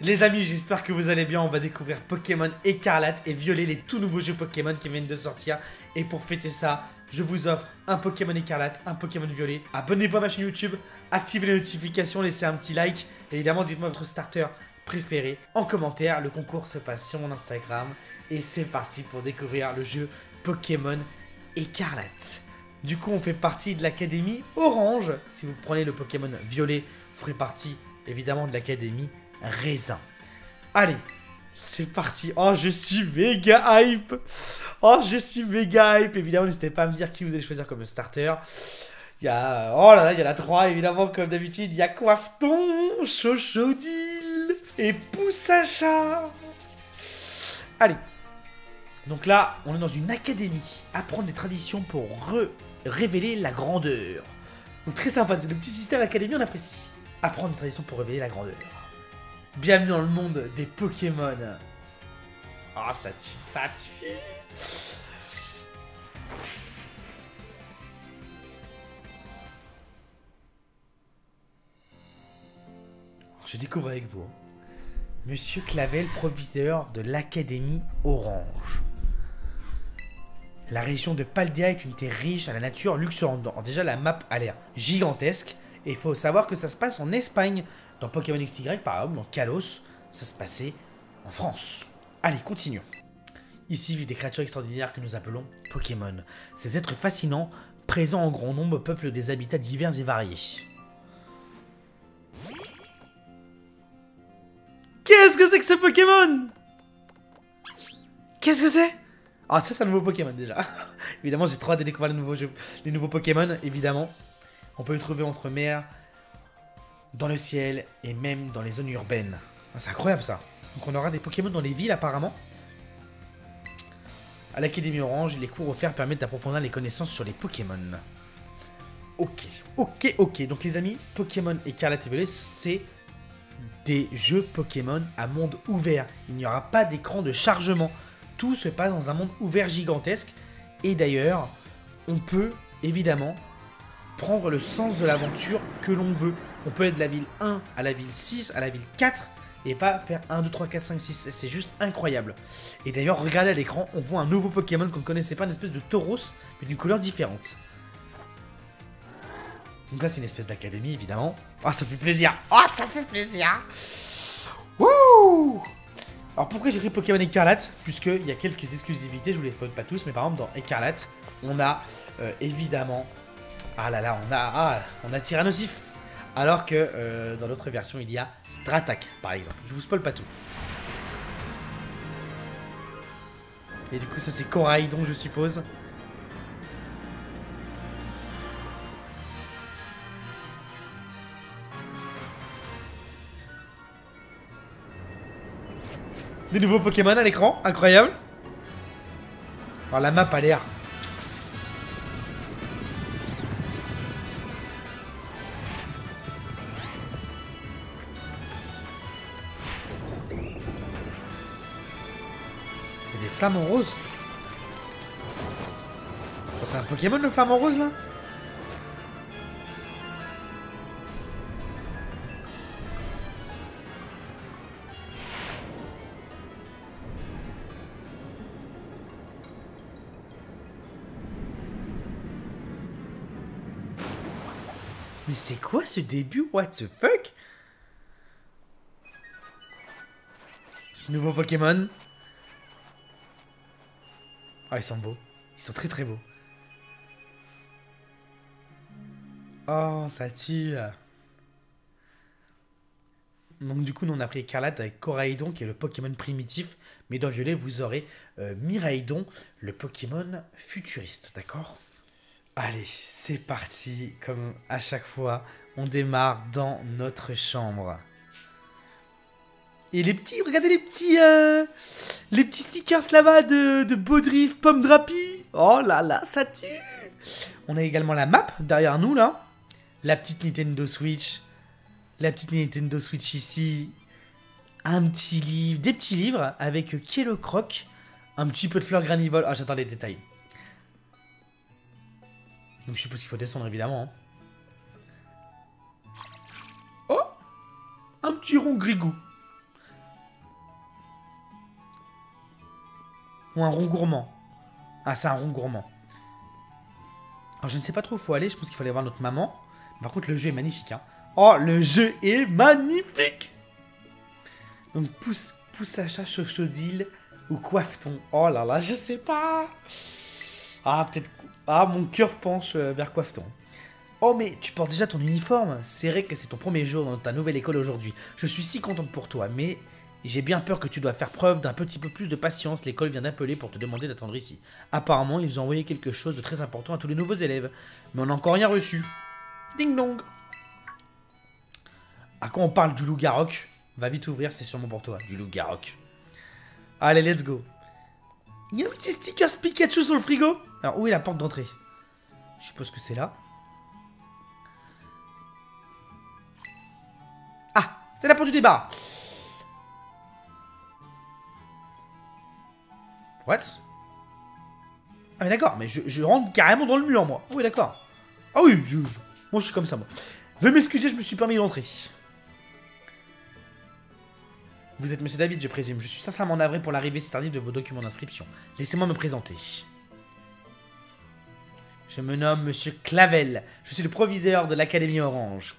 Les amis, j'espère que vous allez bien. On va découvrir Pokémon Écarlate et Violet, les tout nouveaux jeux Pokémon qui viennent de sortir. Et pour fêter ça, je vous offre un Pokémon Écarlate, un Pokémon Violet. Abonnez-vous à ma chaîne YouTube, activez les notifications, laissez un petit like. Et évidemment, dites-moi votre starter préféré en commentaire. Le concours se passe sur mon Instagram. Et c'est parti pour découvrir le jeu Pokémon Écarlate. Du coup, on fait partie de l'académie Orange. Si vous prenez le Pokémon Violet, vous ferez partie évidemment de l'académie Raisin. Allez, c'est parti. Oh, je suis méga hype. Oh, je suis méga hype. Évidemment, n'hésitez pas à me dire qui vous allez choisir comme starter. Il y a... Oh là là, il y en a 3, évidemment, comme d'habitude. Il y a Coiffeton, Chochodile et Poussacha. Allez. Donc là, on est dans une académie. Apprendre des traditions pour révéler la grandeur. Donc très sympa. Le petit système académie, on apprécie. Apprendre des traditions pour révéler la grandeur. Bienvenue dans le monde des Pokémon. Oh, ça tue, ça tue. Je découvre avec vous Monsieur Clavel, proviseur de l'Académie Orange. La région de Paldea est une terre riche à la nature luxuriante. Déjà, la map a l'air gigantesque. Et il faut savoir que ça se passe en Espagne. Dans Pokémon XY, par exemple, dans Kalos, ça se passait en France. Allez, continuons. Ici vivent des créatures extraordinaires que nous appelons Pokémon. Ces êtres fascinants, présents en grand nombre, peuplent des habitats divers et variés. Qu'est-ce que c'est que ce Pokémon? Qu'est-ce que c'est? Ah, ça, c'est un nouveau Pokémon, déjà. Évidemment, j'ai trop hâte de découvrir les nouveaux Pokémon, évidemment. On peut les trouver entre mer, dans le ciel et même dans les zones urbaines. Ah, c'est incroyable, ça. Donc, on aura des Pokémon dans les villes, apparemment. À l'Académie Orange, les cours offerts permettent d'approfondir les connaissances sur les Pokémon. Ok. Donc, les amis, Pokémon Écarlate et Violet, c'est des jeux Pokémon à monde ouvert. Il n'y aura pas d'écran de chargement. Tout se passe dans un monde ouvert gigantesque. Et d'ailleurs, on peut évidemment prendre le sens de l'aventure que l'on veut. On peut aller de la ville 1 à la ville 6, à la ville 4, et pas faire 1, 2, 3, 4, 5, 6. C'est juste incroyable. Et d'ailleurs, regardez à l'écran, on voit un nouveau Pokémon qu'on ne connaissait pas, une espèce de Tauros, mais d'une couleur différente. Donc là, c'est une espèce d'académie, évidemment. Ah, ça fait plaisir. Ah, ça fait plaisir. Wouh! Alors pourquoi j'ai pris Pokémon Écarlate? Puisqu'il y a quelques exclusivités, je vous les spoil pas tous, mais par exemple dans Écarlate, on a évidemment... Ah là là, on a Tyrannosif. Alors que dans l'autre version, il y a Dratak, par exemple. Je vous spoil pas tout. Et du coup, ça c'est Coraidon, je suppose. Des nouveaux Pokémon à l'écran, incroyable. Alors la map a l'air... Il y a des flamants roses. C'est un Pokémon le flamant rose là? Mais c'est quoi ce début? What the fuck? Ce nouveau Pokémon. Ah, ils sont beaux. Ils sont très très beaux. Oh, ça tue. Donc du coup, nous on a pris Écarlate avec Coraidon qui est le Pokémon primitif. Mais dans Violet, vous aurez Miraidon, le Pokémon futuriste, d'accord? Allez, c'est parti. Comme à chaque fois, on démarre dans notre chambre. Et les petits, regardez les petits stickers là-bas de Baudriff, Pomme Drapi. Oh là là, ça tue. On a également la map derrière nous là. La petite Nintendo Switch. La petite Nintendo Switch ici. Un petit livre, des petits livres avec qui est le croc. Un petit peu de fleurs granivole. Ah, j'attends les détails. Donc je suppose qu'il faut descendre évidemment. Hein. Oh, un petit rond grigou. Ou un rond gourmand. Ah, c'est un rond gourmand. Alors, je ne sais pas trop où il faut aller. Je pense qu'il faut aller voir notre maman. Par contre, le jeu est magnifique. Hein. Oh, le jeu est magnifique. Donc, pousse à chat, chochodile ou coiffe-t-on? Oh là là, je sais pas. Ah, peut-être... Ah, mon cœur penche vers coiffe-t-on. Oh, mais tu portes déjà ton uniforme. C'est vrai que c'est ton premier jour dans ta nouvelle école aujourd'hui. Je suis si contente pour toi, mais j'ai bien peur que tu dois faire preuve d'un petit peu plus de patience. L'école vient d'appeler pour te demander d'attendre ici. Apparemment, ils ont envoyé quelque chose de très important à tous les nouveaux élèves. Mais on n'a encore rien reçu. Ding dong. À quand on parle du loup Garok, va vite ouvrir, c'est sûrement pour toi, du loup Garok. Allez, let's go. Il y a un petit sticker Pikachu sur le frigo. Alors, où est la porte d'entrée? Je suppose que c'est là. Ah, c'est la porte du débat. What? Ah mais d'accord, mais je rentre carrément dans le mur, moi. Ah oui, d'accord. Ah oui, moi je suis comme ça, moi. Veuillez m'excuser, je me suis permis d'entrer. Vous êtes Monsieur David, je présume. Je suis sincèrement navré pour l'arrivée si tardive de vos documents d'inscription. Laissez-moi me présenter. Je me nomme Monsieur Clavel. Je suis le proviseur de l'Académie Orange.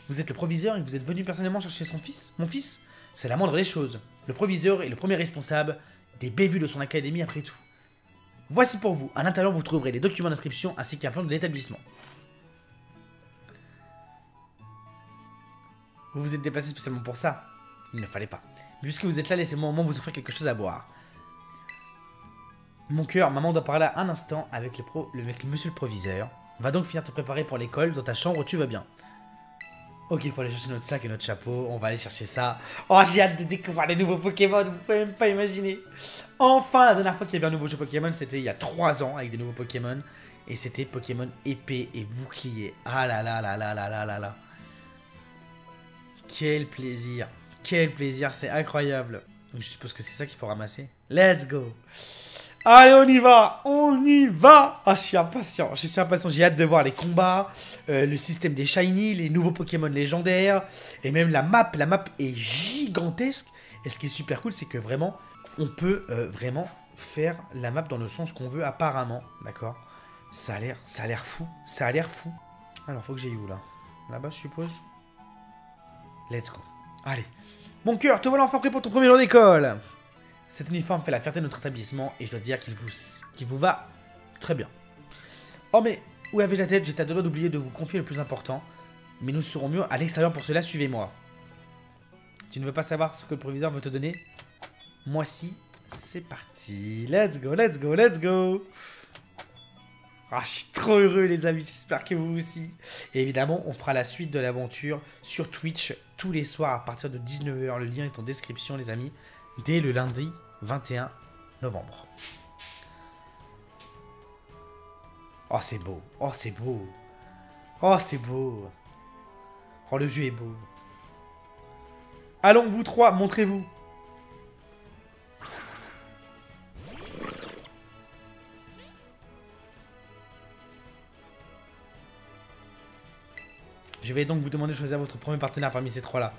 Vous êtes le proviseur et vous êtes venu personnellement chercher son fils? Mon fils? C'est la moindre des choses. Le proviseur est le premier responsable des bévues de son académie après tout. Voici pour vous. À l'intérieur, vous trouverez les documents d'inscription ainsi qu'un plan de l'établissement. Vous vous êtes déplacé spécialement pour ça? Il ne fallait pas. Mais puisque vous êtes là, laissez-moi au moins vous offrir quelque chose à boire. Mon cœur, maman doit parler un instant avec monsieur le proviseur. Va donc finir te préparer pour l'école, dans ta chambre, tu vas bien. Ok, il faut aller chercher notre sac et notre chapeau, on va aller chercher ça. Oh, j'ai hâte de découvrir les nouveaux Pokémon, vous pouvez même pas imaginer. Enfin, la dernière fois qu'il y avait un nouveau jeu Pokémon, c'était il y a 3 ans, avec des nouveaux Pokémon. Et c'était Pokémon épée et bouclier. Ah là là là là là là là là. Quel plaisir, c'est incroyable. Donc, je suppose que c'est ça qu'il faut ramasser. Let's go. Allez, on y va. Ah, je suis impatient, j'ai hâte de voir les combats, le système des shiny, les nouveaux Pokémon légendaires, et même la map est gigantesque. Et ce qui est super cool, c'est que vraiment, on peut vraiment faire la map dans le sens qu'on veut apparemment, d'accord? Ça a l'air fou, Alors, faut que j'aille où, là? Là-bas, je suppose. Let's go. Allez. Mon cœur, te voilà enfin prêt pour ton premier jour d'école. Cet uniforme fait la fierté de notre établissement et je dois dire qu'il vous va très bien. Oh mais, où avez-je la tête? J'étais à deux doigts d'oublier de vous confier le plus important. Mais nous serons mieux à l'extérieur pour cela, suivez-moi. Tu ne veux pas savoir ce que le proviseur veut te donner? Moi si, c'est parti. Let's go, let's go, let's go. Ah, je suis trop heureux les amis, j'espère que vous aussi. Et évidemment, on fera la suite de l'aventure sur Twitch tous les soirs à partir de 19 h. Le lien est en description les amis. Dès le lundi 21 novembre. Oh, c'est beau. Oh, c'est beau. Oh, c'est beau. Oh, le jeu est beau. Allons, vous trois, montrez-vous. Je vais donc vous demander de choisir votre premier partenaire parmi ces trois-là.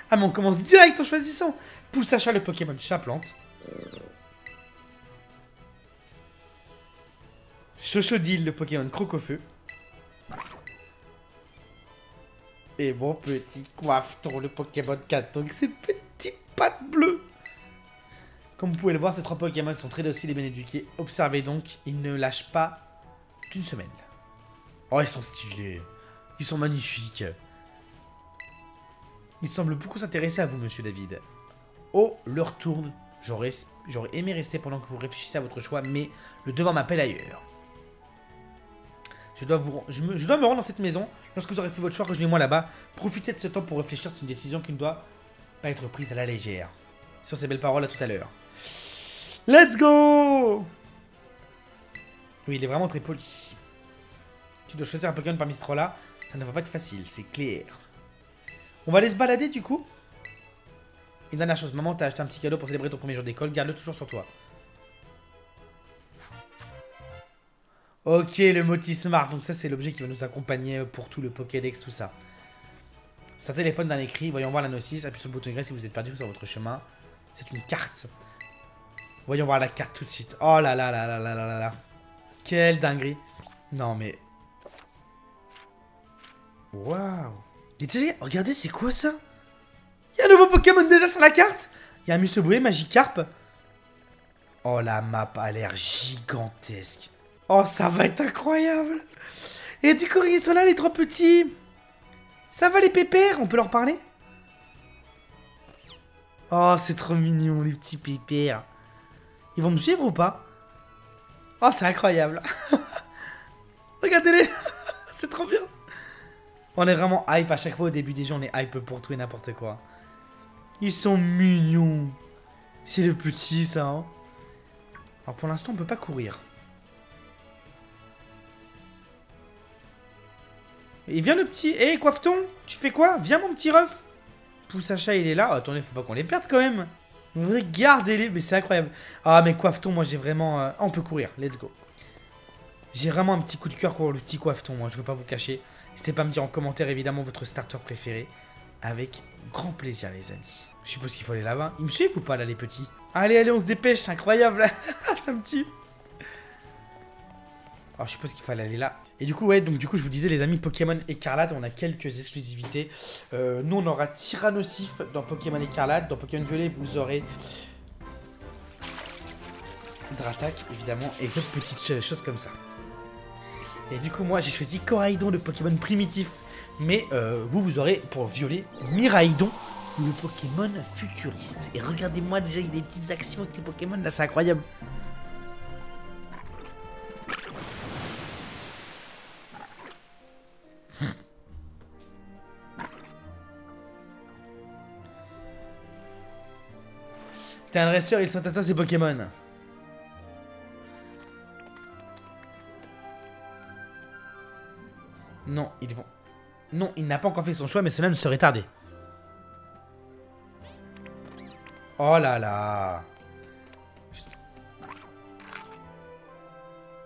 Ah, mais on commence direct en choisissant. Pousse à chat, le Pokémon chat-plante. Chochodile, le Pokémon croque-au-feu. Et mon petit coiffeton, le Pokémon cat. Donc ces petites pattes bleues. Comme vous pouvez le voir, ces trois Pokémon sont très dociles et bien éduqués. Observez donc, ils ne lâchent pas d'une semelle. Oh, ils sont stylés. Ils sont magnifiques. Il semble beaucoup s'intéresser à vous, monsieur David. Oh, l'heure tourne. J'aurais aimé rester pendant que vous réfléchissez à votre choix, mais le devoir m'appelle ailleurs. Je dois me rendre dans cette maison. Lorsque vous aurez fait votre choix, rejoignez-moi là-bas. Profitez de ce temps pour réfléchir sur une décision qui ne doit pas être prise à la légère. Sur ces belles paroles, à tout à l'heure. Let's go! Oui, il est vraiment très poli. Tu dois choisir un Pokémon parmi ces trois-là. Ça ne va pas être facile, c'est clair. On va aller se balader du coup. Une dernière chose, maman t'a acheté un petit cadeau pour célébrer ton premier jour d'école. Garde-le toujours sur toi. Ok, le Moti Smart. Donc ça, c'est l'objet qui va nous accompagner pour tout le Pokédex, tout ça. C'est un téléphone d'un écrit. Voyons voir la notice. Appuyez sur le bouton Y si vous êtes perdu sur votre chemin. C'est une carte. Voyons voir la carte tout de suite. Oh là là là là là là là là. Quelle dinguerie. Non mais... Waouh. Et déjà, regardez, c'est quoi ça? Il y a un nouveau Pokémon déjà sur la carte. Il y a un Mustelboué, Magikarp. Oh, la map a l'air gigantesque. Oh, ça va être incroyable. Et du coup, ils sont là, les trois petits. Ça va, les pépères? On peut leur parler? Oh, c'est trop mignon, les petits pépères. Ils vont me suivre ou pas? Oh, c'est incroyable. Regardez-les. C'est trop bien. On est vraiment hype à chaque fois au début des jeux. On est hype pour tout et n'importe quoi. Ils sont mignons. C'est le petit, ça. Hein. Alors, pour l'instant, on peut pas courir. Et viens, le petit. Hé, Coifton, tu fais quoi? Viens, mon petit ref. Poussacha, il est là. Oh, attendez, faut pas qu'on les perde quand même. Regardez-les, mais c'est incroyable. Ah, mais Coifton, moi, j'ai vraiment... Ah, on peut courir, let's go. J'ai vraiment un petit coup de cœur pour le petit Coifton, moi, je veux pas vous cacher. N'hésitez pas à me dire en commentaire, évidemment, votre starter préféré. Avec grand plaisir, les amis. Je suppose qu'il faut aller là-bas. Ils me suivent ou pas, là, les petits? Allez, allez, on se dépêche, c'est incroyable. Ça me tue. Alors, je suppose qu'il fallait aller là. Et du coup, ouais, donc du coup, je vous disais, les amis, Pokémon Écarlate, on a quelques exclusivités. Nous, on aura Tyrannosif dans Pokémon Écarlate. Dans Pokémon Violet, vous aurez Dratak, évidemment, et d'autres petites choses comme ça. Et du coup, moi, j'ai choisi Coraidon, le Pokémon primitif. Mais vous aurez, pour Violet, Miraidon, le Pokémon futuriste. Et regardez-moi, déjà, il y a des petites actions avec les Pokémon, là, c'est incroyable. T'es un dresseur, ils sont atteints ces Pokémon. Non, ils vont... Non, il n'a pas encore fait son choix, mais cela ne serait tardé. Oh là là.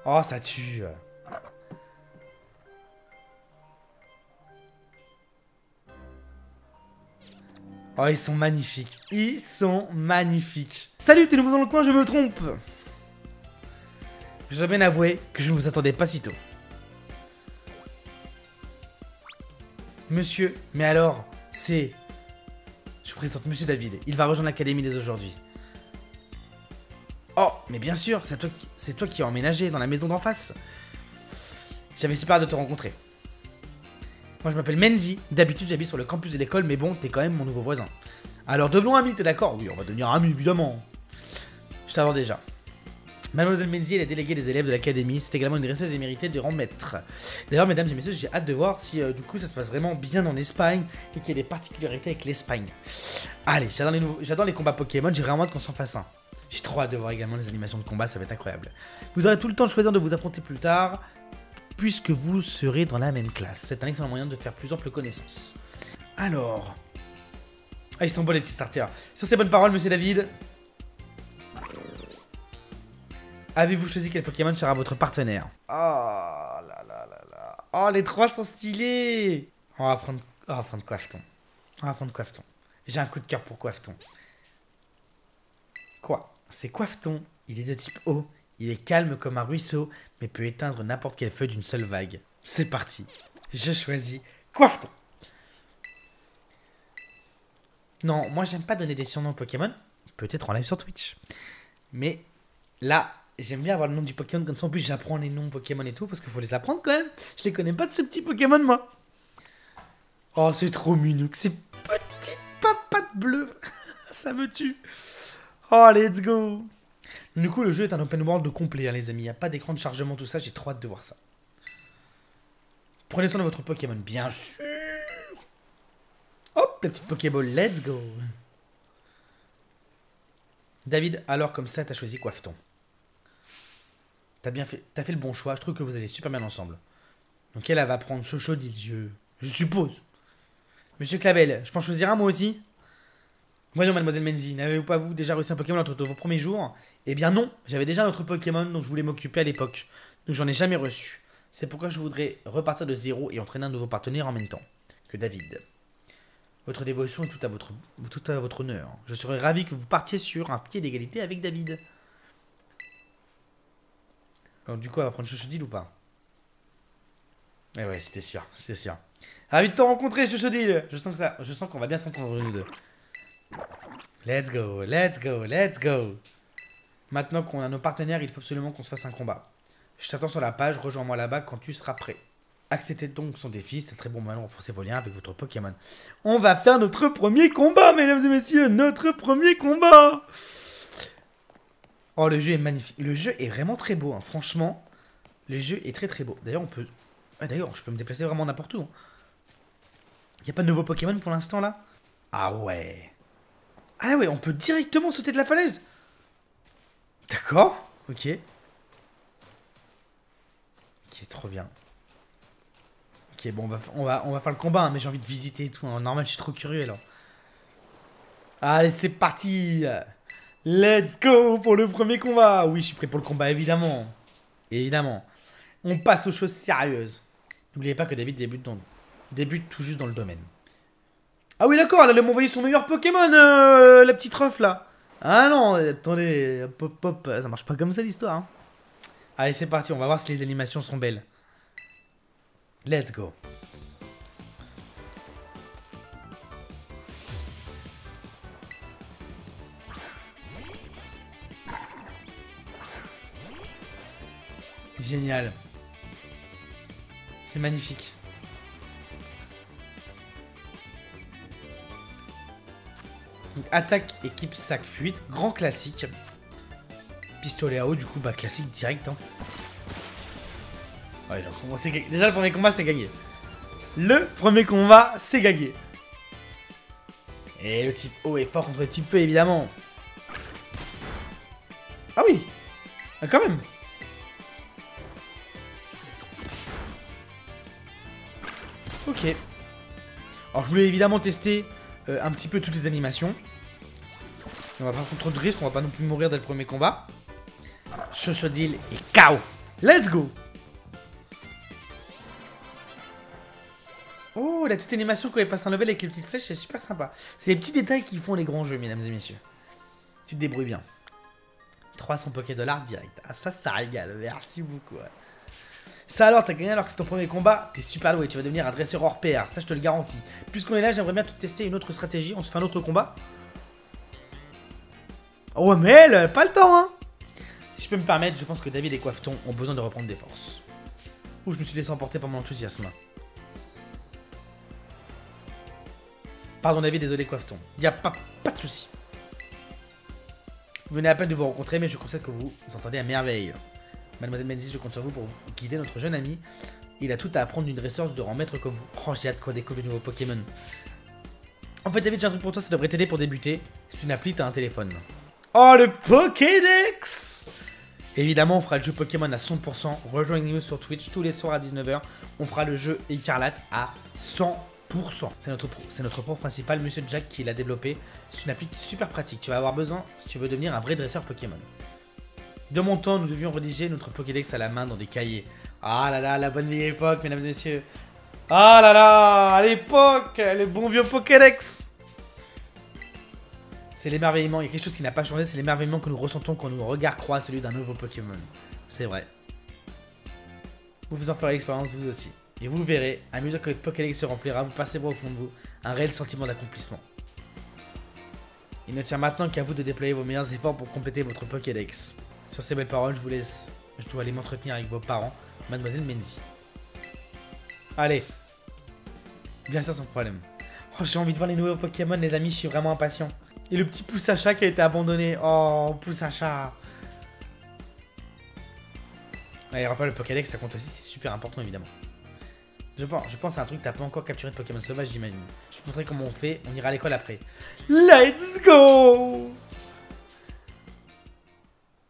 Oh, ça tue. Oh, ils sont magnifiques. Ils sont magnifiques. Salut, t'es nouveau dans le coin, je me trompe. Je dois bien avouer que je ne vous attendais pas si tôt. Monsieur, mais alors, c'est... Je vous présente Monsieur David. Il va rejoindre l'académie dès aujourd'hui. Oh, mais bien sûr, c'est toi qui as emménagé dans la maison d'en face. J'avais super hâte de te rencontrer. Moi, je m'appelle Menzi. D'habitude, j'habite sur le campus de l'école, mais bon, t'es quand même mon nouveau voisin. Alors, devenons amis, t'es d'accord? Oui, on va devenir amis, évidemment. Je t'avance déjà. Mademoiselle Menzi est la déléguée des élèves de l'académie. C'est également une dresseuse éméritée de rang maître. D'ailleurs, mesdames et messieurs, j'ai hâte de voir si du coup ça se passe vraiment bien en Espagne et qu'il y a des particularités avec l'Espagne. Allez, j'adore les combats Pokémon. J'ai vraiment hâte qu'on s'en fasse un. J'ai trop hâte de voir également les animations de combat. Ça va être incroyable. Vous aurez tout le temps de choisir de vous affronter plus tard, puisque vous serez dans la même classe. C'est un excellent moyen de faire plus ample connaissance. Alors... Ah, ils sont beaux les petits starters. Sur ces bonnes paroles, monsieur David... Avez-vous choisi quel Pokémon sera votre partenaire? Oh là là là là. Oh, les trois sont stylés. On va prendre Coifton. On va prendre Coifton. J'ai un coup de cœur pour Coifton. Quoi? C'est Coifton. Il est de type eau. Il est calme comme un ruisseau, mais peut éteindre n'importe quel feu d'une seule vague. C'est parti. Je choisis Coifton. Non, moi j'aime pas donner des surnoms Pokémon. Peut-être en live sur Twitch. Mais là... J'aime bien avoir le nom du Pokémon, comme ça en plus j'apprends les noms Pokémon et tout, parce qu'il faut les apprendre quand même. Je les connais pas de ces petits Pokémon moi. Oh c'est trop mignon, ces petites papates bleues. Ça me tue. Oh let's go. Du coup le jeu est un open world complet hein, les amis, il n'y a pas d'écran de chargement tout ça, j'ai trop hâte de voir ça. Prenez soin de votre Pokémon, bien sûr. Hop, la petite Pokéball, let's go. David, alors comme ça t'as choisi Coifton. T'as fait le bon choix, je trouve que vous allez super bien ensemble. Donc elle va prendre Chochodile, je suppose. Monsieur Clavel, je peux en choisir un moi aussi? Voyons mademoiselle Menzi, n'avez-vous pas vous déjà réussi un Pokémon entre vos premiers jours? Eh bien non, j'avais déjà un autre Pokémon dont je voulais m'occuper à l'époque. Donc j'en ai jamais reçu. C'est pourquoi je voudrais repartir de zéro et entraîner un nouveau partenaire en même temps que David. Votre dévotion est tout à votre honneur. Je serais ravi que vous partiez sur un pied d'égalité avec David. Alors, du coup, elle va prendre Chochodile ou pas? Eh ouais, c'était sûr, c'était sûr. Ravi de te rencontrer, Chochodile. Je sens qu'on va bien s'entendre nous deux. Let's go, let's go, let's go. Maintenant qu'on a nos partenaires, il faut absolument qu'on se fasse un combat. Je t'attends sur la page, rejoins-moi là-bas quand tu seras prêt. Acceptez donc son défi, c'est très bon moyen de renforcer vos liens avec votre Pokémon. On va faire notre premier combat, mesdames et messieurs, notre premier combat. Oh, le jeu est magnifique. Le jeu est vraiment très beau, hein. Franchement. Le jeu est très très beau. D'ailleurs, on peut... Ah, d'ailleurs, je peux me déplacer vraiment n'importe où. Il n'y a pas de nouveau Pokémon pour l'instant, là? Ah ouais. Ah ouais, on peut directement sauter de la falaise. D'accord. Ok. Ok, trop bien. Ok, bon, on va faire le combat, hein, mais j'ai envie de visiter et tout. Hein. Normal, je suis trop curieux, alors. Allez, c'est parti. Let's go pour le premier combat. Oui, je suis prêt pour le combat, évidemment. Évidemment. On passe aux choses sérieuses. N'oubliez pas que David débute tout juste dans le domaine. Ah oui, d'accord, elle allait m'envoyer son meilleur Pokémon, la petite ref, là. Ah non, attendez, pop, pop, ça marche pas comme ça, l'histoire. Hein. Allez, c'est parti, on va voir si les animations sont belles. Let's go. Génial. C'est magnifique. Donc, attaque, équipe, sac, fuite. Grand classique. Pistolet à eau, du coup, bah classique direct. Hein. Ouais, donc, déjà, le premier combat, c'est gagné. Le premier combat, c'est gagné. Et le type eau est fort contre le type feu, évidemment. Ah oui. Ah, quand même. Ok. Alors, je voulais évidemment tester un petit peu toutes les animations. On va pas prendre trop de risques, on va pas non plus mourir dès le premier combat. Chochodile et KO. Let's go. Oh, la petite animation quand il passe un level avec les petites flèches, c'est super sympa. C'est les petits détails qui font les grands jeux, mesdames et messieurs. Tu te débrouilles bien. 300 $, direct. Ah, ça régale. Merci beaucoup. Ouais. Ça alors, t'as gagné alors que c'est ton premier combat, t'es super doué, tu vas devenir un dresseur hors pair, ça je te le garantis. Puisqu'on est là, j'aimerais bien te tester une autre stratégie, on se fait un autre combat. Oh mais elle, pas le temps hein. Si je peux me permettre, je pense que David et Coiffeton ont besoin de reprendre des forces. Ouh, je me suis laissé emporter par mon enthousiasme. Pardon David, désolé Coiffeton, y'a pas de souci. Vous venez à peine de vous rencontrer, mais je constate que vous entendez à merveille. Mademoiselle Menzies, je compte sur vous pour guider notre jeune ami. Il a tout à apprendre d'une dresseuse de rang maître comme vous. Oh, j'ai hâte qu'on découvre de nouveaux Pokémon. En fait, David, j'ai un truc pour toi, ça devrait t'aider pour débuter. C'est une appli, t'as un téléphone. Oh, le Pokédex! Évidemment, on fera le jeu Pokémon à 100%. Rejoignez-nous sur Twitch tous les soirs à 19 h. On fera le jeu Écarlate à 100%. C'est notre pro principal, Monsieur Jack, qui l'a développé. C'est une appli super pratique. Tu vas avoir besoin si tu veux devenir un vrai dresseur Pokémon. De mon temps, nous devions rédiger notre Pokédex à la main dans des cahiers. Ah là là, la bonne vieille époque, mesdames et messieurs. Ah là là, à l'époque, le bon vieux Pokédex. C'est l'émerveillement, il y a quelque chose qui n'a pas changé, c'est l'émerveillement que nous ressentons quand nos regards croisent celui d'un nouveau Pokémon. C'est vrai. Vous en ferez l'expérience vous aussi. Et vous verrez, à mesure que votre Pokédex se remplira, vous percevrez au fond de vous un réel sentiment d'accomplissement. Il ne tient maintenant qu'à vous de déployer vos meilleurs efforts pour compléter votre Pokédex. Sur ces belles paroles, je vous laisse. Je dois aller m'entretenir avec vos parents, Mademoiselle Menzies. Allez. Bien ça sans problème. Oh, j'ai envie de voir les nouveaux Pokémon, les amis, je suis vraiment impatient. Et le petit pouce à chat qui a été abandonné. Oh, pouce à chat. Ouais, rappelle le Pokédex, ça compte aussi, c'est super important évidemment. Je pense à un truc que t'as pas encore capturé de Pokémon sauvage, j'imagine. Je te montrerai comment on fait, on ira à l'école après. Let's go!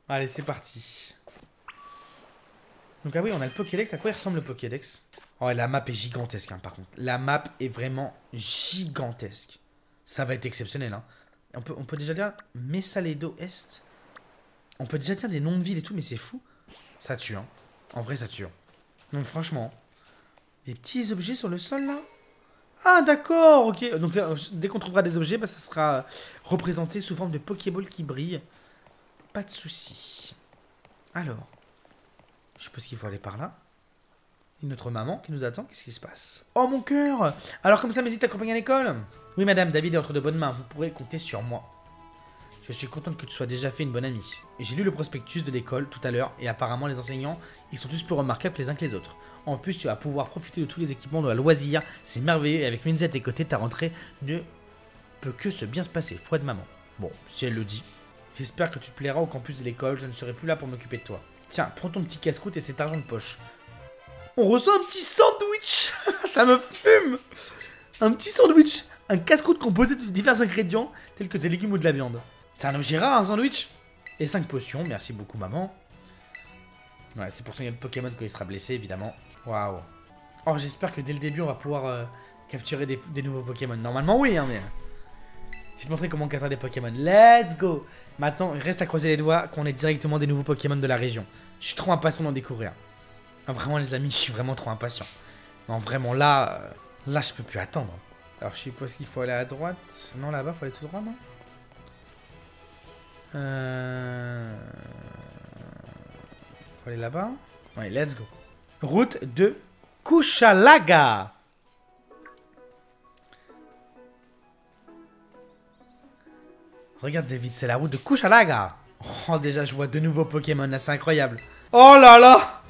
Allez, c'est parti. Donc ah oui, on a le Pokédex. À quoi il ressemble le Pokédex? Oh, la map est gigantesque, hein, par contre. La map est vraiment gigantesque. Ça va être exceptionnel, hein. On peut déjà dire Mesaledo Est. On peut déjà dire des noms de villes et tout, mais c'est fou. Ça tue, hein. En vrai, ça tue. Donc franchement, des petits objets sur le sol, là. Ah, d'accord, ok. Donc là, dès qu'on trouvera des objets, bah, ça sera représenté sous forme de Pokéball qui brille. Pas de soucis. Alors, Je suppose qu'il faut aller par là. Et notre maman qui nous attend, qu'est-ce qui se passe? Oh mon cœur! Alors comme ça, m'hésite à t'accompagner à l'école? Oui madame, David est entre de bonnes mains, vous pourrez compter sur moi. Je suis contente que tu sois déjà fait une bonne amie. J'ai lu le prospectus de l'école tout à l'heure et apparemment les enseignants, ils sont tous plus remarquables les uns que les autres. En plus, tu vas pouvoir profiter de tous les équipements de la loisir, c'est merveilleux et avec Minzy à tes côtés, ta rentrée ne peut que se bien se passer, foi de maman. Bon, si elle le dit. J'espère que tu te plairas au campus de l'école, je ne serai plus là pour m'occuper de toi. Tiens, prends ton petit casse-croûte et cet argent de poche. On reçoit un petit sandwich. Ça me fume. Un petit sandwich. Un casse-croûte composé de divers ingrédients, tels que des légumes ou de la viande. C'est un objet rare, un sandwich. Et 5 potions, merci beaucoup maman. Ouais, c'est pour soigner le Pokémon quand il sera blessé, évidemment. Waouh. Oh, j'espère que dès le début, on va pouvoir capturer des nouveaux Pokémon. Normalement, oui, hein, mais... Je vais te montrer comment capturer des Pokémon. Let's go. Maintenant, il reste à croiser les doigts qu'on ait directement des nouveaux Pokémon de la région. Je suis trop impatient d'en découvrir. Ah, vraiment, les amis, je suis vraiment trop impatient. Non, vraiment, là, je peux plus attendre. Alors, je suppose qu'il faut aller à droite. Non, là-bas, il faut aller tout droit, non? Faut aller là-bas. Ouais, let's go. Route de Kuchalaga. Regarde, David, c'est la route de Kuchalaga. Oh, déjà, je vois de nouveaux Pokémon, là, c'est incroyable. Oh là là!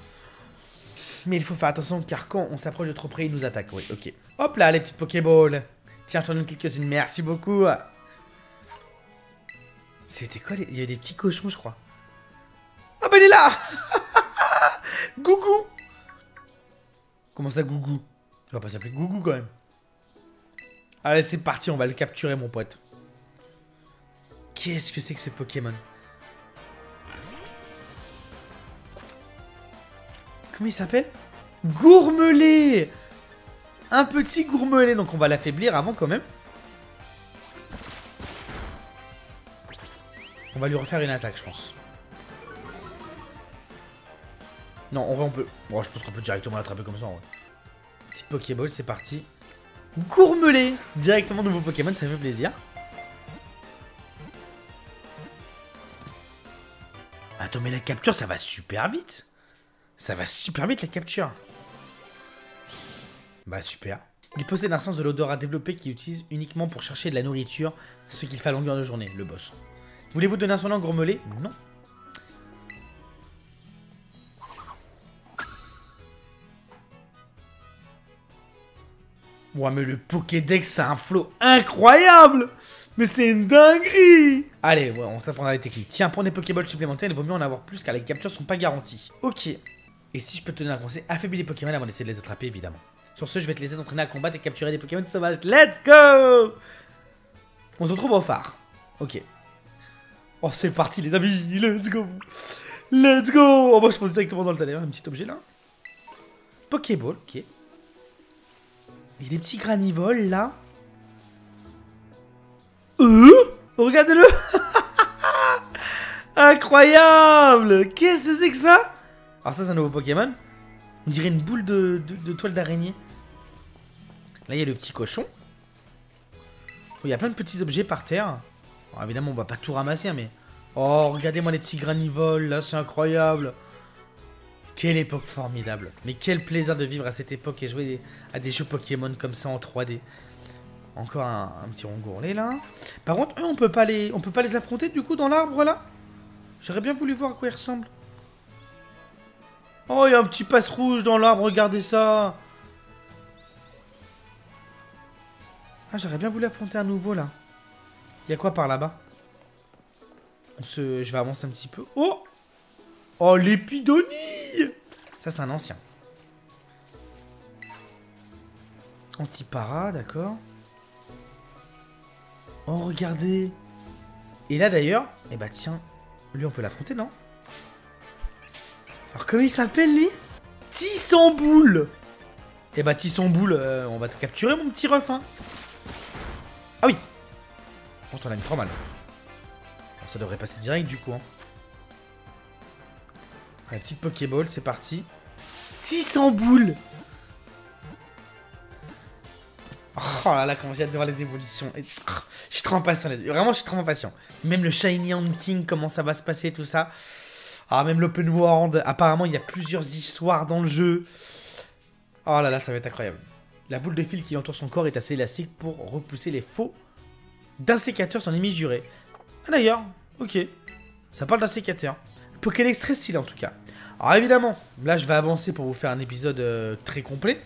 Mais il faut faire attention, car quand on s'approche de trop près, ils nous attaquent. Oui, ok. Hop là, les petites Pokéballs. Tiens, je t'en donne quelques-unes, merci beaucoup. C'était quoi il y avait des petits cochons, je crois. Ah bah il est là. Gougou. Comment ça, Gougou? Il va pas s'appeler Gougou, quand même. Allez, c'est parti, on va le capturer, mon pote. Qu'est-ce que c'est que ce Pokémon? Comment il s'appelle? Gourmelé. Un petit Gourmelé, donc on va l'affaiblir avant quand même. On va lui refaire une attaque, je pense. Non, en vrai, on peut... Bon, je pense qu'on peut directement l'attraper comme ça, en vrai. Petite Pokéball, c'est parti. Gourmelé. Directement nouveau Pokémon, ça fait plaisir. Attends, mais la capture, ça va super vite. Ça va super vite, la capture. Bah, super. Il possède un sens de l'odorat développé qu'il utilise uniquement pour chercher de la nourriture, ce qu'il fait à longueur de journée, le boss. Voulez-vous donner un son nom Gourmelé? Non. Ouais, mais le Pokédex, c'est un flow incroyable. Mais c'est une dinguerie. Allez, ouais, on s'apprendra les techniques. Tiens, pour des Pokéballs supplémentaires, il vaut mieux en avoir plus car les captures sont pas garanties. Ok. Et si je peux te donner un conseil, affaiblis les Pokémon avant d'essayer de les attraper, évidemment. Sur ce, je vais te laisser t'entraîner à combattre et capturer des Pokémon sauvages. Let's go. On se retrouve au phare. Ok. Oh, c'est parti, les amis. Let's go. Let's go. Oh, moi, je fonce directement dans le tas. D'ailleurs, un petit objet là. Pokéball, ok. Il y a des petits granivoles là. Regardez-le. Incroyable. Qu'est-ce que c'est que ça? Alors ça, c'est un nouveau Pokémon. On dirait une boule de toile d'araignée. Là, il y a le petit cochon. Oh, il y a plein de petits objets par terre. Alors, évidemment, on va pas tout ramasser, mais... Oh, regardez-moi les petits granivoles, là, c'est incroyable. Quelle époque formidable. Mais quel plaisir de vivre à cette époque et jouer à des jeux Pokémon comme ça en 3D. Encore un petit rongourlet, là. Par contre, eux, on peut pas les affronter, du coup, dans l'arbre, là. J'aurais bien voulu voir à quoi ils ressemblent. Oh, il y a un petit passe rouge dans l'arbre, regardez ça. Ah, j'aurais bien voulu affronter un nouveau, là. Il y a quoi par là-bas? Je vais avancer un petit peu. Oh! Oh, l'épidonnie! Ça, c'est un ancien. Antipara, d'accord. Oh, regardez. Et là, d'ailleurs, eh bah tiens, lui, on peut l'affronter, non? Alors, comment il s'appelle, lui? Tissamboule. Eh bah, Tissamboule, on va te capturer, mon petit ref, hein. Ah oui. Bon, on a mis trop mal. Ça devrait passer direct, du coup, hein. La petite Pokéball, c'est parti. Tissamboule. Oh là là, comment j'ai hâte de voir les évolutions. Je suis trop impatient, vraiment, je suis trop impatient. Même le Shiny Hunting, comment ça va se passer, tout ça. Ah, même l'open world. Apparemment, il y a plusieurs histoires dans le jeu. Oh là là, ça va être incroyable. La boule de fil qui entoure son corps est assez élastique pour repousser les faux d'un sécateur sans limite jurée. Ah d'ailleurs, ok. Ça parle d'un sécateur. Pokédex très stylé en tout cas. Alors évidemment, là je vais avancer pour vous faire un épisode très complet.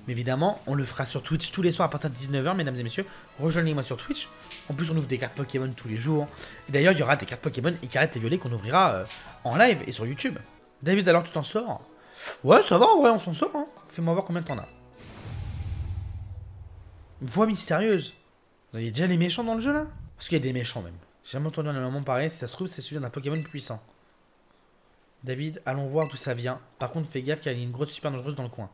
Mais évidemment, on le fera sur Twitch tous les soirs à partir de 19 h, mesdames et messieurs. Rejoignez-moi sur Twitch. En plus, on ouvre des cartes Pokémon tous les jours. Et d'ailleurs, il y aura des cartes Pokémon écarlates et violets qu'on ouvrira en live et sur YouTube. David, alors tu t'en sors? Ouais, ça va, ouais, on s'en sort. Hein. Fais-moi voir combien t'en as. Voix mystérieuse. Il y a déjà les méchants dans le jeu là? Parce qu'il y a des méchants même. J'ai jamais entendu un élément pareil. Si ça se trouve, c'est celui d'un Pokémon puissant. David, allons voir d'où ça vient. Par contre, fais gaffe car il y a une grosse super dangereuse dans le coin.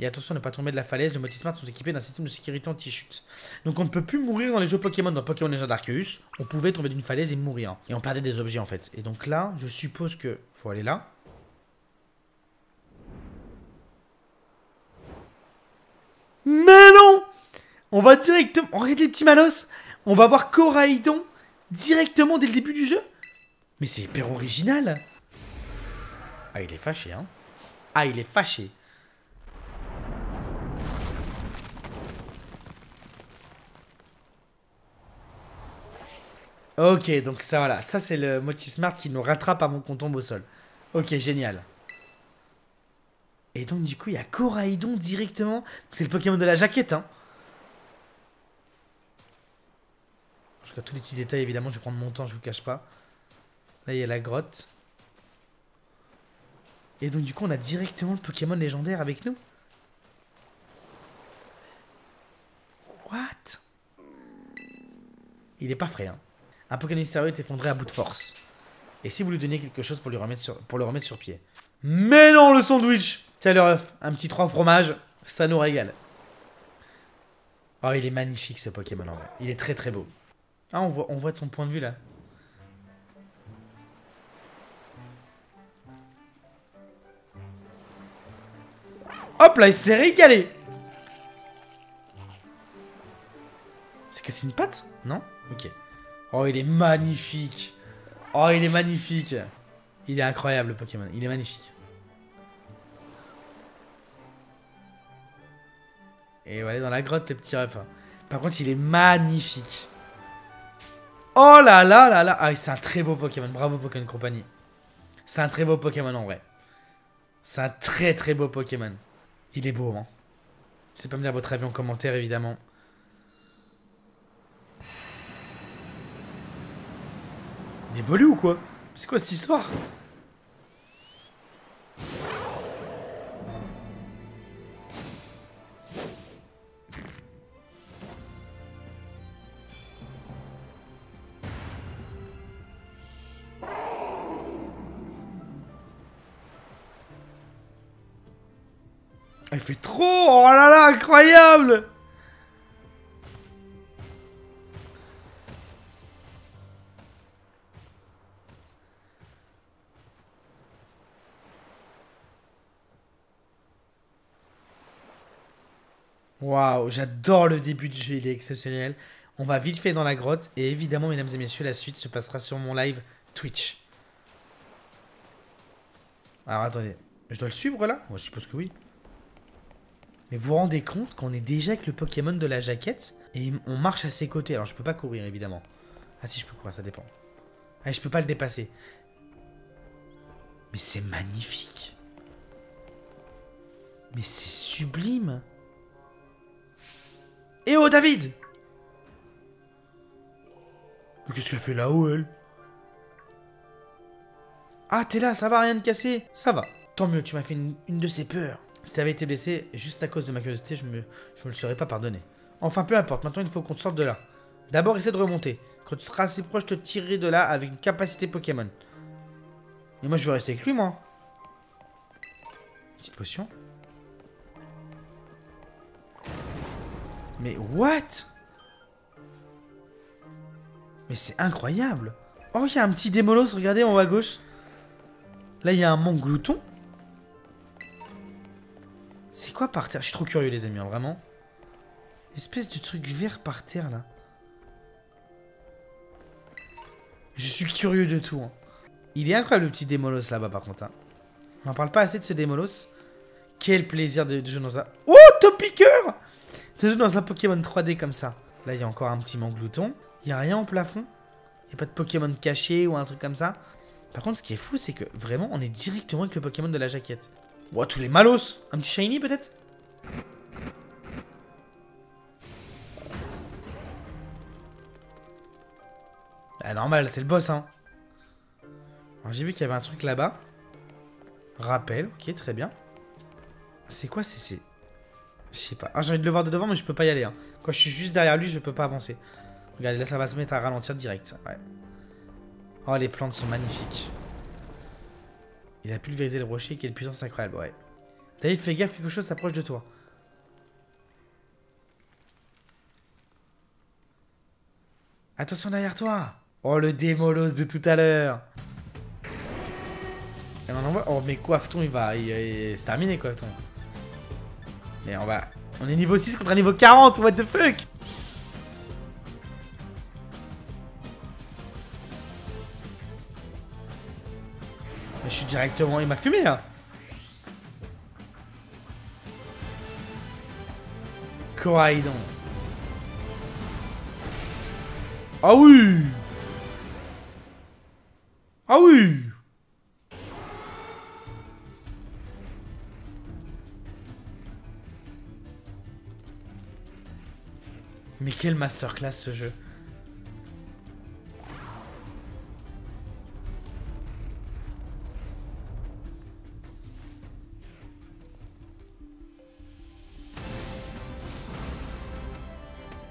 Et attention à ne pas tomber de la falaise, les Motismart sont équipés d'un système de sécurité anti-chute. Donc on ne peut plus mourir dans les jeux Pokémon. Dans Pokémon Legend Arceus, on pouvait tomber d'une falaise et mourir. Et on perdait des objets en fait. Et donc là, je suppose que... faut aller là. Mais non! On va directement... Regardez les petits malos. On va voir Koraidon directement dès le début du jeu. Mais c'est hyper original. Ah, il est fâché, hein. Ah, il est fâché. Ok, donc ça, voilà. Ça, c'est le Motismart qui nous rattrape avant qu'on tombe au sol. Ok, génial. Et donc, du coup, il y a Koraidon directement. C'est le Pokémon de la jaquette, hein. Je regarde tous les petits détails, évidemment. Je vais prendre mon temps, je vous cache pas. Là, il y a la grotte. Et donc, du coup, on a directement le Pokémon légendaire avec nous. What? Il est pas frais, hein. Un Pokémon mystérieux est effondré à bout de force. Et si vous lui donniez quelque chose pour le remettre sur pied? Mais non, le sandwich! Tiens, le ref, un petit 3 fromages, ça nous régale. Oh, il est magnifique ce Pokémon en vrai. Il est très très beau. Ah, on voit de son point de vue là. Hop là, il s'est régalé! C'est cassé une patte? Non? Ok. Oh, il est magnifique! Oh, il est magnifique! Il est incroyable le Pokémon, il est magnifique. Et voilà, dans la grotte, le petit ref. Par contre, il est magnifique. Oh là là là là! Ah, c'est un très beau Pokémon. Bravo Pokémon Company. C'est un très beau Pokémon en vrai. C'est un très très beau Pokémon. Il est beau, hein. Je sais pas me dire votre avis en commentaire, évidemment. Il évolue ou quoi? C'est quoi cette histoire? Il fait trop! Oh là là, incroyable! Waouh, j'adore le début du jeu, il est exceptionnel. On va vite fait dans la grotte. Et évidemment, mesdames et messieurs, la suite se passera sur mon live Twitch. Alors attendez, je dois le suivre là? Moi, je suppose que oui. Mais vous vous rendez compte qu'on est déjà avec le Pokémon de la jaquette et on marche à ses côtés. Alors je peux pas courir évidemment. Ah si, je peux courir, ça dépend. Ah, je peux pas le dépasser. Mais c'est magnifique. Mais c'est sublime. Eh oh David! Mais qu'est-ce qu'elle fait là-haut elle? Ah t'es là, ça va, rien de cassé? Ça va. Tant mieux, tu m'as fait une de ces peurs. Si t'avais été blessé juste à cause de ma curiosité, je me le serais pas pardonné. Enfin, peu importe, maintenant il faut qu'on te sorte de là. D'abord, essaie de remonter. Quand tu seras assez proche, je te tirerai de là avec une capacité Pokémon. Et moi, je veux rester avec lui, moi. Petite potion. Mais what? Mais c'est incroyable. Oh, il y a un petit Démolos, regardez en haut à gauche. Là, il y a un Manglouton. C'est quoi par terre? Je suis trop curieux, les amis, hein, vraiment. Espèce de truc vert par terre, là. Je suis curieux de tout. Hein. Il est incroyable le petit Démolos là-bas par contre. Hein. On n'en parle pas assez de ce Démolos. Quel plaisir de jouer dans un... Oh, Topiqueur! De jouer dans un Pokémon 3D comme ça. Là, il y a encore un petit Manglouton. Il n'y a rien au plafond. Il n'y a pas de Pokémon caché ou un truc comme ça. Par contre, ce qui est fou, c'est que vraiment, on est directement avec le Pokémon de la jaquette. Ouah, tous les Malos! Un petit Shiny peut-être? Bah, normal, c'est le boss, hein. Alors, j'ai vu qu'il y avait un truc là-bas. Rappel, ok, très bien. C'est quoi, c'est... Je sais pas. Ah, j'ai envie de le voir de devant, mais je peux pas y aller. Hein. Quand je suis juste derrière lui, je peux pas avancer. Regardez, là, ça va se mettre à ralentir direct. Ouais. Oh, les plantes sont magnifiques. Il a pulvérisé le rocher, quelle puissance incroyable, ouais. David, fais gaffe, quelque chose s'approche de toi. Attention derrière toi. Oh, le Démolos de tout à l'heure. Et on envoie... Oh, mais Coiffeton, c'est terminé, Coiffeton. Et on est niveau 6 contre un niveau 40, what the fuck. Mais je suis directement... Il m'a fumé, là. Coraidon. Ah oui. Ah oui. Mais quelle masterclass ce jeu.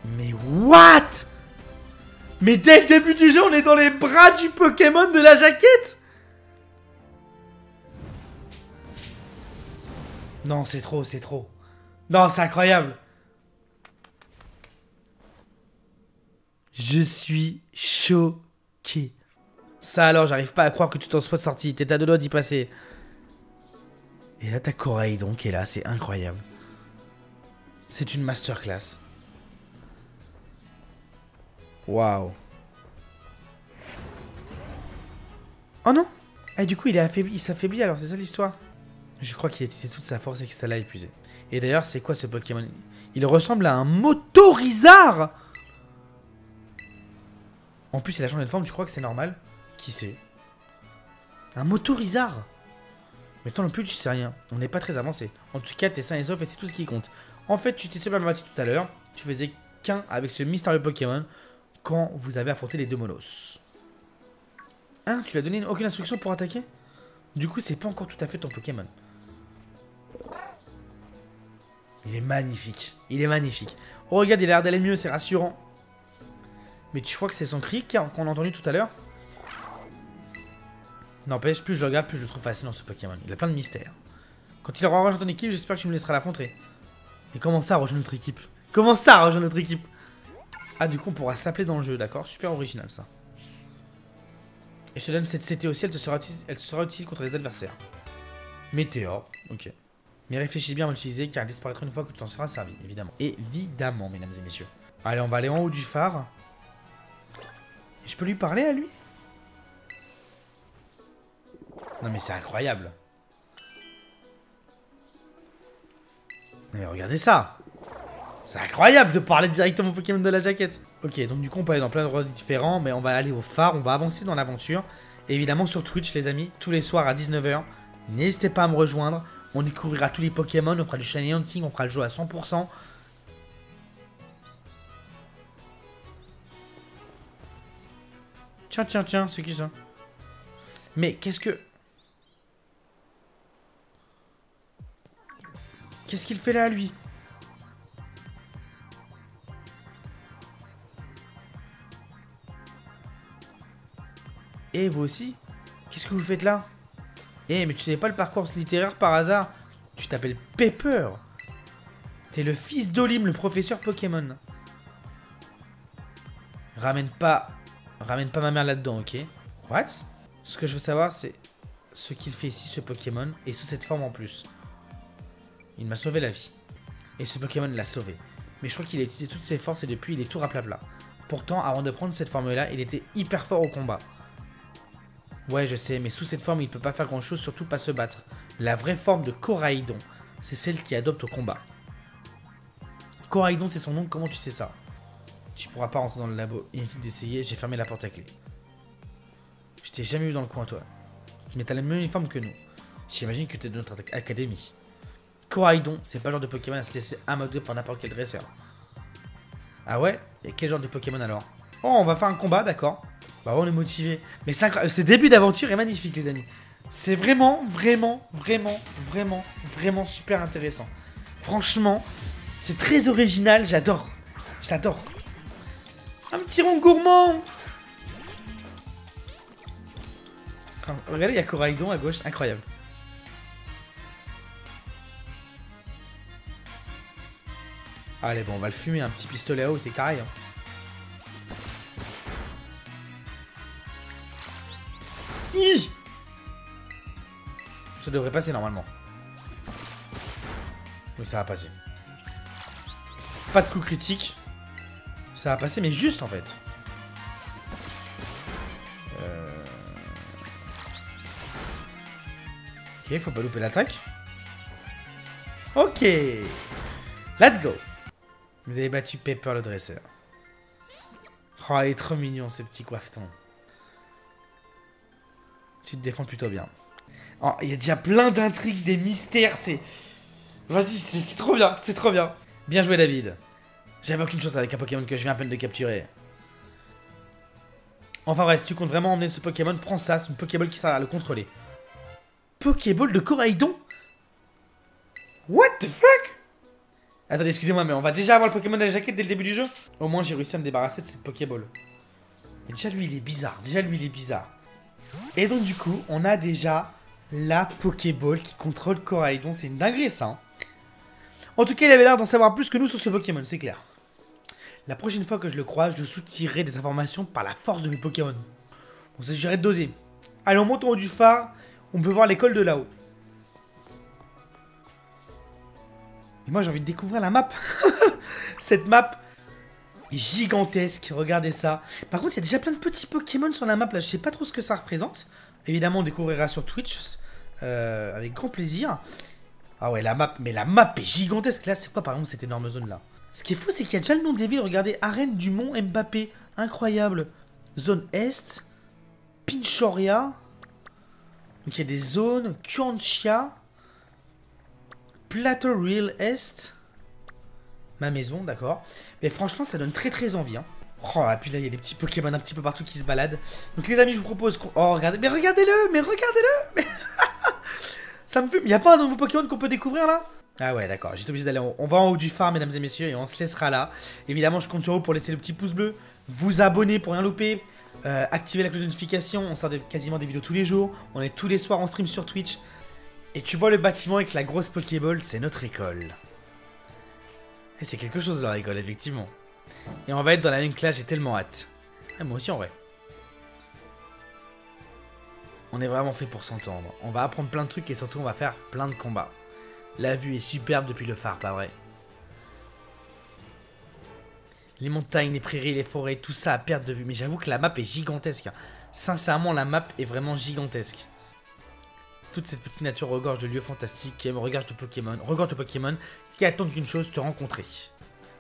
Mais what? Mais dès le début du jeu, on est dans les bras du Pokémon de la jaquette? Non, c'est trop, c'est trop. Non, c'est incroyable. Je suis choqué. Ça alors, j'arrive pas à croire que tu t'en sois sorti. T'es à deux doigts d'y passer. Et là, t'as Coraidon qui est là, c'est incroyable. C'est une masterclass. Waouh. Oh non. Et du coup, il est affaibli, il s'affaiblit alors, c'est ça l'histoire. Je crois qu'il a utilisé toute sa force et que ça l'a épuisé. Et d'ailleurs, c'est quoi ce Pokémon? Il ressemble à un Motorizard. En plus, il a changé de forme, tu crois que c'est normal? Qui sait? Un Motorizard. Mais toi non plus, tu sais rien. On n'est pas très avancé. En tout cas, t'es sain et sauf et c'est tout ce qui compte. En fait, tu t'es super battu tout à l'heure. Tu faisais qu'un avec ce mystérieux Pokémon quand vous avez affronté les deux Molos. Hein? Tu lui as donné aucune instruction pour attaquer? Du coup, c'est pas encore tout à fait ton Pokémon. Il est magnifique. Il est magnifique. Oh, regarde, il a l'air d'aller mieux, c'est rassurant. Mais tu crois que c'est son cri qu'on a entendu tout à l'heure? N'empêche, plus je le regarde, plus je le trouve fascinant ce Pokémon. Il a plein de mystères. Quand il aura rejoint ton équipe, j'espère que tu me laisseras l'affronter. Mais comment ça, rejoindre notre équipe? Comment ça, rejoindre notre équipe? Ah, du coup, on pourra s'appeler dans le jeu, d'accord? Super original, ça. Et je te donne cette CT aussi, elle te sera utile contre les adversaires. Météore, ok. Mais réfléchis bien à l'utiliser, car elle disparaîtra une fois que tu t'en seras servi, évidemment. Évidemment, mesdames et messieurs. Allez, on va aller en haut du phare. Et je peux lui parler à lui? Non mais c'est incroyable. Non mais regardez ça. C'est incroyable de parler directement au Pokémon de la jaquette. Ok, donc du coup on peut aller dans plein d'endroits différents, mais on va aller au phare, on va avancer dans l'aventure. Évidemment sur Twitch les amis, tous les soirs à 19 h. N'hésitez pas à me rejoindre. On découvrira tous les Pokémon, on fera du shiny hunting, on fera le jeu à 100%. Tiens, tiens, tiens, c'est qui ça? Mais qu'est-ce que... Qu'est-ce qu'il fait là, lui? Et vous aussi? Qu'est-ce que vous faites là? Eh, mais tu savais pas le parcours littéraire par hasard? Tu t'appelles Pepper. T'es le fils d'Olim, le professeur Pokémon. Ramène pas ma mère là-dedans, ok? What? Ce que je veux savoir, c'est ce qu'il fait ici, ce Pokémon, et sous cette forme en plus. Il m'a sauvé la vie. Et ce Pokémon l'a sauvé. Mais je crois qu'il a utilisé toutes ses forces et depuis, il est tout raplapla. Pourtant, avant de prendre cette forme-là, il était hyper fort au combat. Ouais, je sais, mais sous cette forme, il peut pas faire grand chose, surtout pas se battre. La vraie forme de Coraidon, c'est celle qui adopte au combat. Coraidon, c'est son nom, comment tu sais ça? Tu pourras pas rentrer dans le labo. Inutile d'essayer, j'ai fermé la porte à clé. Je t'ai jamais vu dans le coin, toi. Mais t'as la même uniforme que nous. J'imagine que t'es de notre académie. Coraidon, c'est pas le genre de Pokémon à se laisser amadouer par n'importe quel dresseur. Ah ouais? Et quel genre de Pokémon alors? Oh, on va faire un combat, d'accord. Bah ouais, on est motivé. Mais ce début d'aventure est magnifique, les amis. C'est vraiment super intéressant. Franchement, c'est très original, j'adore. J'adore. Un petit rond gourmand. Regardez, il y a Coraidon à gauche, incroyable. Allez, bon, on va le fumer, un petit pistolet à eau, c'est carré. Hein. Hi, ça devrait passer normalement. Oui, ça va passer. Pas de coup critique. Ça va passer, mais juste en fait. Ok, faut pas louper l'attaque. Ok. Let's go. Vous avez battu Pepper le dresseur. Oh, il est trop mignon ce petit coiffeton. Tu te défends plutôt bien. Oh, il y a déjà plein d'intrigues, des mystères, c'est... Vas-y, c'est trop bien, c'est trop bien. Bien joué David. J'avais aucune chance avec un Pokémon que je viens à peine de capturer. Enfin bref, si tu comptes vraiment emmener ce Pokémon, prends ça, c'est une Pokéball qui sert à le contrôler. Pokéball de Coraidon? What the fuck? Attendez, excusez-moi, mais on va déjà avoir le Pokémon de la jaquette dès le début du jeu? Au moins, j'ai réussi à me débarrasser de cette Pokéball. Mais déjà, lui, il est bizarre. Et donc, du coup, on a déjà la Pokéball qui contrôle Coraidon. C'est une dinguerie, ça. Hein. En tout cas, il avait l'air d'en savoir plus que nous sur ce Pokémon, c'est clair. La prochaine fois que je le croise, je soutirerai des informations par la force de mes Pokémon. On s'agirait de doser. Allez, on monte en haut du phare. On peut voir l'école de là-haut. Et moi, j'ai envie de découvrir la map. Cette map est gigantesque. Regardez ça. Par contre, il y a déjà plein de petits Pokémon sur la map. Là, je sais pas trop ce que ça représente. Évidemment, on découvrira sur Twitch. Avec grand plaisir. Ah ouais, la map. Mais la map est gigantesque. Là, c'est quoi, par exemple, cette énorme zone-là? Ce qui est fou, c'est qu'il y a déjà le nom des villes. Regardez, Arène du Mont Mbappé. Incroyable. Zone Est. Pinchoria. Donc, il y a des zones. Kuantia. Plateau Real Est. Ma maison, d'accord. Mais franchement, ça donne très envie. Hein. Oh, et puis là, il y a des petits Pokémon un petit peu partout qui se baladent. Donc les amis, je vous propose qu'on... Oh, regardez. Mais regardez-le. Ça me fait... Il n'y a pas un nouveau Pokémon qu'on peut découvrir, là? Ah ouais, d'accord. J'étais obligé d'aller... On va en haut du phare, mesdames et messieurs, et on se laissera là. Évidemment, je compte sur vous pour laisser le petit pouce bleu. Vous abonner pour rien louper. Activer la cloche de notification. On sort quasiment des vidéos tous les jours. On est tous les soirs en stream sur Twitch. Et tu vois le bâtiment avec la grosse Pokéball, c'est notre école. Et c'est quelque chose leur école, effectivement. Et on va être dans la même classe, j'ai tellement hâte. Et moi aussi en vrai. On est vraiment fait pour s'entendre. On va apprendre plein de trucs et surtout on va faire plein de combats. La vue est superbe depuis le phare, pas vrai? Les montagnes, les prairies, les forêts, tout ça à perte de vue. Mais j'avoue que la map est gigantesque. Hein. Sincèrement, la map est vraiment gigantesque. Toute cette petite nature regorge de lieux fantastiques, regorge de Pokémon qui attendent qu'une chose, te rencontrer.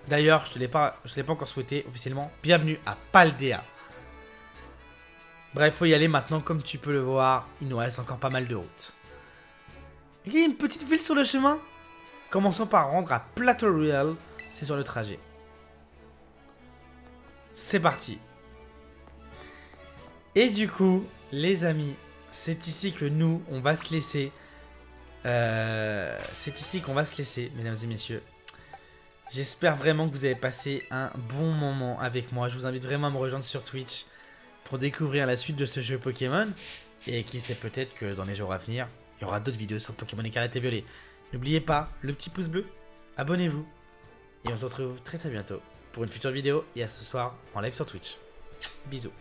D'ailleurs, je te l'ai pas encore souhaité officiellement. Bienvenue à Paldea. Bref, faut y aller maintenant, comme tu peux le voir, il nous reste encore pas mal de route. Il y a une petite ville sur le chemin. Commençons par rendre à Plateau Real, c'est sur le trajet. C'est parti. Et du coup, les amis... C'est ici que nous, on va se laisser. C'est ici qu'on va se laisser, mesdames et messieurs. J'espère vraiment que vous avez passé un bon moment avec moi. Je vous invite vraiment à me rejoindre sur Twitch pour découvrir la suite de ce jeu Pokémon. Et qui sait, peut-être que dans les jours à venir, il y aura d'autres vidéos sur Pokémon Écarlate et Violet. N'oubliez pas le petit pouce bleu, abonnez-vous. Et on se retrouve très bientôt pour une future vidéo. Et à ce soir en live sur Twitch. Bisous.